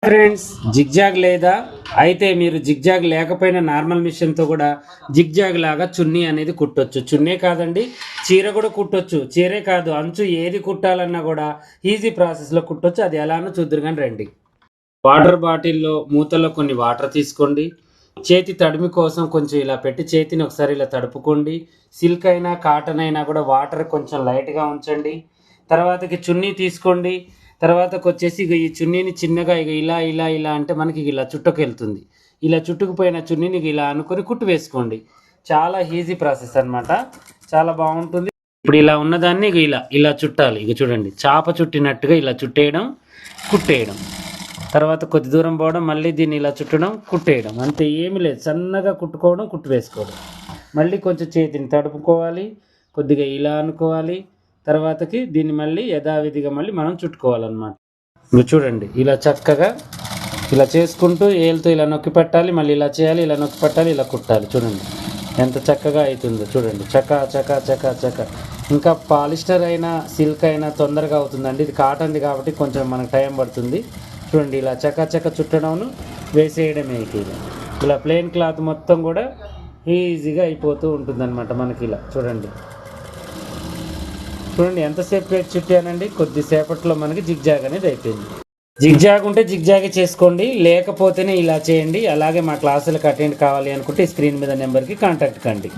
Friends, zigzag లేదా అయితే మీరు జిగ్జాగ్ లేకపోయినా నార్మల్ మిషన్తో కూడా జిగ్జాగ్ లాగా చున్నీ అనేది కుట్టొచ్చు. చున్నే కాదండి, చీర కూడా కుట్టొచ్చు. చీరే కాదు, అంచు ఏది కుట్టాలన్నా కూడా ఈజీ ప్రాసెస్లో కుట్టొచ్చు. అది ఎలానో చూద్దరు కానీ రండి. వాటర్ బాటిల్లో మూతలో కొన్ని వాటర్ తీసుకోండి. చేతి తడిమి కోసం కొంచెం ఇలా పెట్టి చేతిని ఒకసారి ఇలా తడుపుకోండి. సిల్క్ అయినా కాటన్ అయినా కూడా వాటర్ కొంచెం లైట్గా ఉంచండి. తర్వాతకి చున్నీ తీసుకోండి. తర్వాతకు వచ్చేసి ఇక ఈ చున్నీని చిన్నగా ఇక ఇలా ఇలా ఇలా అంటే మనకి ఇలా చుట్టుకెళ్తుంది. ఇలా చుట్టుకుపోయిన చున్నీని ఇలా అనుకొని కుట్టు వేసుకోండి. చాలా ఈజీ ప్రాసెస్ అనమాట, చాలా బాగుంటుంది. ఇప్పుడు ఇలా ఉన్నదాన్ని ఇక ఇలా ఇలా చుట్టాలి. ఇక చూడండి, చాప చుట్టినట్టుగా ఇలా చుట్టేయడం, కుట్టేయడం. తర్వాత కొద్ది దూరం పోవడం, మళ్ళీ దీన్ని ఇలా చుట్టడం, కుట్టేయడం. అంతే, ఏమీ లేదు. సన్నగా కుట్టుకోవడం, కుట్టు వేసుకోవడం. మళ్ళీ కొంచెం చేతిని తడుపుకోవాలి, కొద్దిగా ఇలా అనుకోవాలి. తర్వాతకి దీన్ని మళ్ళీ యథావిధిగా మళ్ళీ మనం చుట్టుకోవాలన్నమాట. మీరు చూడండి, ఇలా చక్కగా ఇలా చేసుకుంటూ ఏలుతో ఇలా నొక్కి పెట్టాలి, మళ్ళీ ఇలా చేయాలి, ఇలా నొక్కి పెట్టాలి, ఇలా కుట్టాలి. చూడండి ఎంత చక్కగా అవుతుందో. చూడండి, చకా చకా చకా చకా. ఇంకా పాలిస్టర్ అయినా సిల్క్ అయినా తొందరగా అవుతుందండి. ఇది కాటన్ది కాబట్టి కొంచెం మనకు టైం పడుతుంది. చూడండి, ఇలా చకా చక్క చుట్టడంను వేసేయడమే. ఇలా ప్లెయిన్ క్లాత్ మొత్తం కూడా ఈజీగా అయిపోతూ ఉంటుందన్నమాట మనకి. ఇలా చూడండి చూడండి ఎంతసేపు పెట్టి చుట్టానండి. కొద్దిసేపట్లో మనకి జిగ్జాగ్ అనేది అయిపోయింది. జిగ్జాగ్ ఉంటే జిగ్జాగే చేసుకోండి, లేకపోతేనే ఇలా చేయండి. అలాగే మా క్లాసులకు అటెండ్ కావాలి అనుకుంటే స్క్రీన్ మీద నెంబర్కి కాంటాక్ట్ కండి.